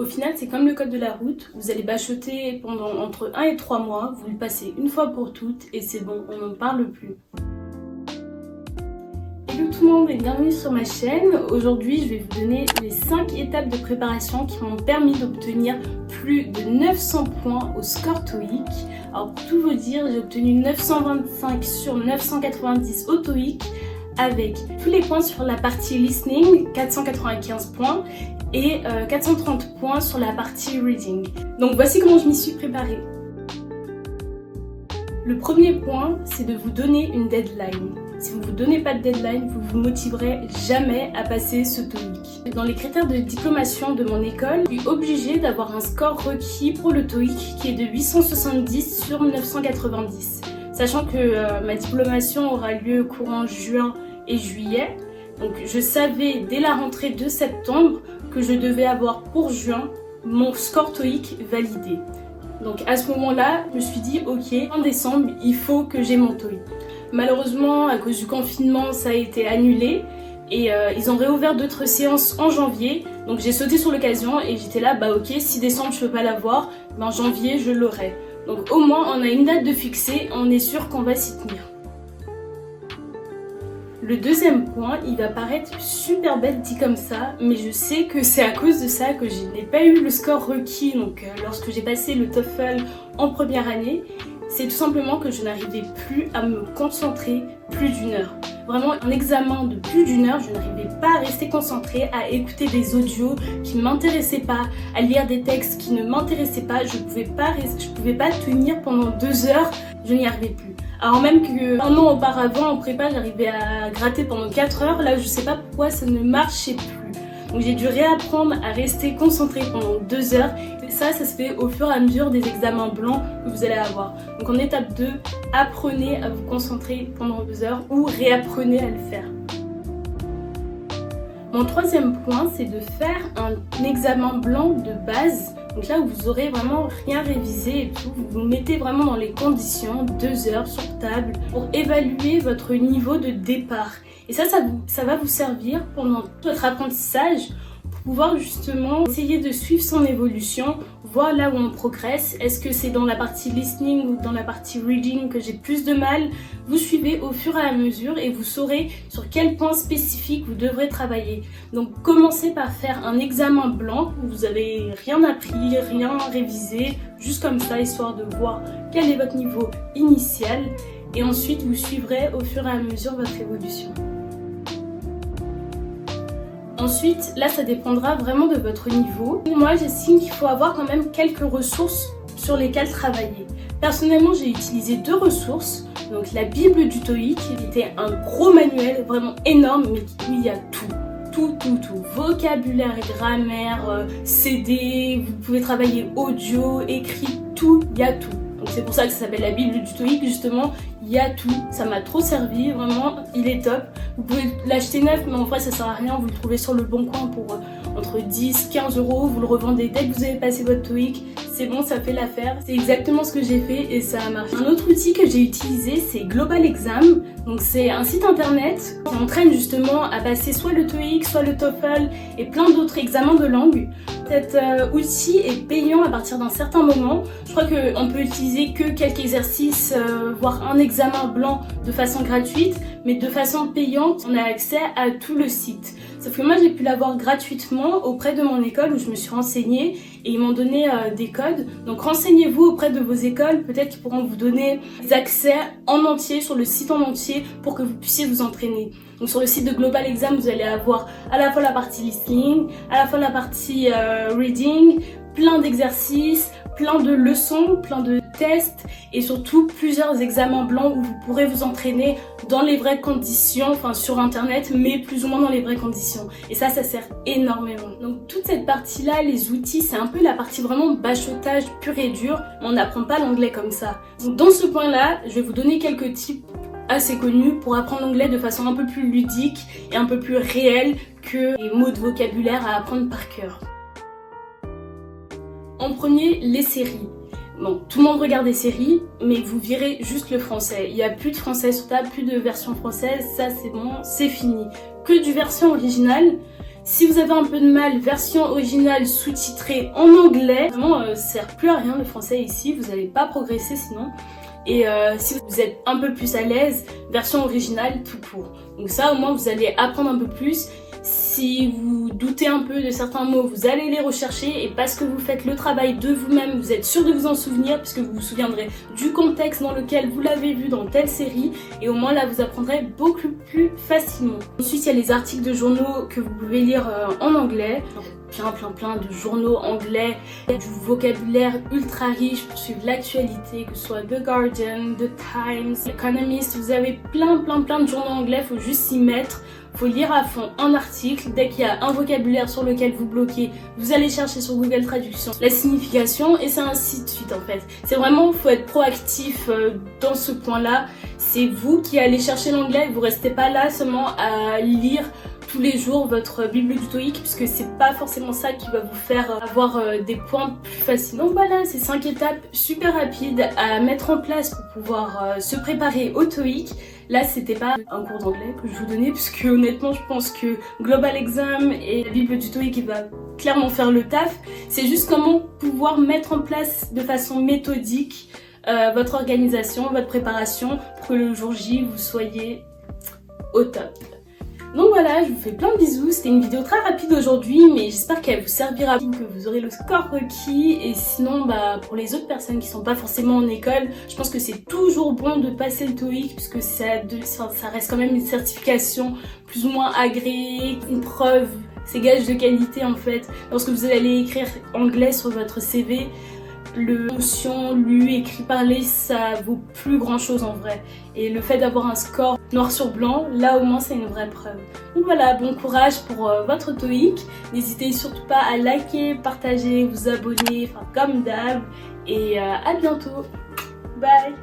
Au final, c'est comme le code de la route, vous allez bachoter pendant entre 1 et 3 mois, vous le passez une fois pour toutes et c'est bon, on n'en parle plus. Hello tout le monde et bienvenue sur ma chaîne. Aujourd'hui, je vais vous donner les 5 étapes de préparation qui m'ont permis d'obtenir plus de 900 points au score TOEIC. Alors pour tout vous dire, j'ai obtenu 925 sur 990 au TOEIC avec tous les points sur la partie listening, 495 points et 430 points sur la partie reading. Donc voici comment je m'y suis préparée. Le premier point, c'est de vous donner une deadline. Si vous ne vous donnez pas de deadline, vous ne vous motiverez jamais à passer ce TOEIC. Dans les critères de diplomation de mon école, je suis obligée d'avoir un score requis pour le TOEIC qui est de 870 sur 990. Sachant que ma diplomation aura lieu courant juin et juillet. Donc je savais dès la rentrée de septembre que je devais avoir pour juin mon score TOEIC validé. Donc à ce moment-là, je me suis dit ok, en décembre, il faut que j'ai mon TOEIC. Malheureusement, à cause du confinement, ça a été annulé et ils ont réouvert d'autres séances en janvier. Donc j'ai sauté sur l'occasion et j'étais là, bah ok, si décembre je peux pas l'avoir, en janvier je l'aurai. Donc au moins on a une date de fixée, on est sûr qu'on va s'y tenir. Le deuxième point, il va paraître super bête dit comme ça, mais je sais que c'est à cause de ça que je n'ai pas eu le score requis lorsque j'ai passé le TOEFL en première année. C'est tout simplement que je n'arrivais plus à me concentrer plus d'une heure. Vraiment, un examen de plus d'une heure, je n'arrivais pas à rester concentrée, à écouter des audios qui ne m'intéressaient pas, à lire des textes qui ne m'intéressaient pas. Je pouvais pas tenir pendant 2 heures, je n'y arrivais plus. Alors même qu'un an auparavant, en prépa, j'arrivais à gratter pendant 4 heures. Là, je sais pas pourquoi ça ne marchait plus. Donc j'ai dû réapprendre à rester concentrée pendant 2 heures. Et ça se fait au fur et à mesure des examens blancs que vous allez avoir. Donc en étape 2, apprenez à vous concentrer pendant 2 heures ou réapprenez à le faire. Mon troisième point, c'est de faire un examen blanc de base. Donc là où vous aurez vraiment rien révisé et tout, vous vous mettez vraiment dans les conditions, 2 heures sur table pour évaluer votre niveau de départ. Et ça va vous servir pendant tout votre apprentissage pour pouvoir justement essayer de suivre son évolution, voir là où on progresse. Est-ce que c'est dans la partie listening ou dans la partie reading que j'ai plus de mal? Vous suivez au fur et à mesure et vous saurez sur quel point spécifique vous devrez travailler. Donc commencez par faire un examen blanc où vous n'avez rien appris, rien révisé, juste comme ça, histoire de voir quel est votre niveau initial. Et ensuite, vous suivrez au fur et à mesure votre évolution. Ensuite, là, ça dépendra vraiment de votre niveau. Moi, j'estime qu'il faut avoir quand même quelques ressources sur lesquelles travailler. Personnellement, j'ai utilisé 2 ressources. Donc, la Bible du TOEIC, qui était un gros manuel vraiment énorme, mais où il y a tout. Tout. Vocabulaire, grammaire, CD, vous pouvez travailler audio, écrit, tout, il y a tout. Donc c'est pour ça que ça s'appelle la Bible du TOEIC, justement, il y a tout, ça m'a trop servi, vraiment, il est top. Vous pouvez l'acheter neuf, mais en vrai ça sert à rien, vous le trouvez sur le bon coin pour entre 10 et 15 euros, vous le revendez dès que vous avez passé votre TOEIC, c'est bon, ça fait l'affaire. C'est exactement ce que j'ai fait et ça a marché. Un autre outil que j'ai utilisé, c'est Global Exam. Donc c'est un site internet qui entraîne justement à passer soit le TOEIC, soit le TOEFL et plein d'autres examens de langue. Cet outil est payant à partir d'un certain moment. Je crois qu'on peut utiliser que quelques exercices, voire un examen blanc de façon gratuite, mais de façon payante, on a accès à tout le site. Sauf que moi j'ai pu l'avoir gratuitement auprès de mon école où je me suis renseignée et ils m'ont donné des codes. Donc renseignez-vous auprès de vos écoles, peut-être qu'ils pourront vous donner des accès en entier, sur le site en entier pour que vous puissiez vous entraîner. Donc sur le site de Global Exam, vous allez avoir à la fois la partie listening, à la fois la partie reading, plein d'exercices, plein de leçons, plein de tests et surtout plusieurs examens blancs où vous pourrez vous entraîner dans les vraies conditions, enfin sur internet, mais plus ou moins dans les vraies conditions. Et ça sert énormément. Donc toute cette partie-là, les outils, c'est un peu la partie vraiment bachotage pur et dur. On n'apprend pas l'anglais comme ça. Donc dans ce point-là, je vais vous donner quelques tips assez connus pour apprendre l'anglais de façon un peu plus ludique et un peu plus réelle que les mots de vocabulaire à apprendre par cœur. En premier, les séries. Bon, tout le monde regarde des séries, mais vous virez juste le français. Il n'y a plus de français sur table, plus de version française, ça c'est bon, c'est fini. Que du version originale. Si vous avez un peu de mal, version originale sous-titrée en anglais. Vraiment, ça sert plus à rien le français ici, vous n'allez pas progresser sinon. Et si vous êtes un peu plus à l'aise, version originale tout court. Donc ça, au moins, vous allez apprendre un peu plus. Si vous doutez un peu de certains mots, vous allez les rechercher et parce que vous faites le travail de vous-même, vous êtes sûr de vous en souvenir puisque vous vous souviendrez du contexte dans lequel vous l'avez vu dans telle série et au moins là vous apprendrez beaucoup plus facilement. Ensuite il y a les articles de journaux que vous pouvez lire en anglais. Plein de journaux anglais, du vocabulaire ultra riche pour suivre l'actualité, que ce soit The Guardian, The Times, Economist, vous avez plein de journaux anglais, faut juste s'y mettre. Faut lire à fond un article, dès qu'il y a un vocabulaire sur lequel vous bloquez, vous allez chercher sur Google Traduction la signification et c'est ainsi de suite en fait. C'est vraiment, faut être proactif dans ce point-là. C'est vous qui allez chercher l'anglais, vous restez pas là seulement à lire tous les jours votre Bible du TOEIC puisque c'est pas forcément ça qui va vous faire avoir des points plus faciles. Donc voilà, c'est 5 étapes super rapides à mettre en place pour pouvoir se préparer au TOEIC. Là, c'était pas un cours d'anglais que je vous donnais puisque honnêtement, je pense que Global Exam et la Bible du TOEIC va clairement faire le taf. C'est juste comment pouvoir mettre en place de façon méthodique votre organisation, votre préparation pour que le jour J, vous soyez au top. Donc voilà, je vous fais plein de bisous, c'était une vidéo très rapide aujourd'hui mais j'espère qu'elle vous servira, que vous aurez le score requis et sinon pour les autres personnes qui sont pas forcément en école, je pense que c'est toujours bon de passer le TOEIC puisque ça reste quand même une certification plus ou moins agréée, une preuve, c'est gage de qualité en fait. Lorsque vous allez écrire anglais sur votre CV, le notion, lu, écrit, parlé, ça vaut plus grand chose en vrai. Et le fait d'avoir un score noir sur blanc, là au moins c'est une vraie preuve. Donc voilà, bon courage pour votre TOEIC. N'hésitez surtout pas à liker, partager, vous abonner, enfin comme d'hab. Et à bientôt. Bye.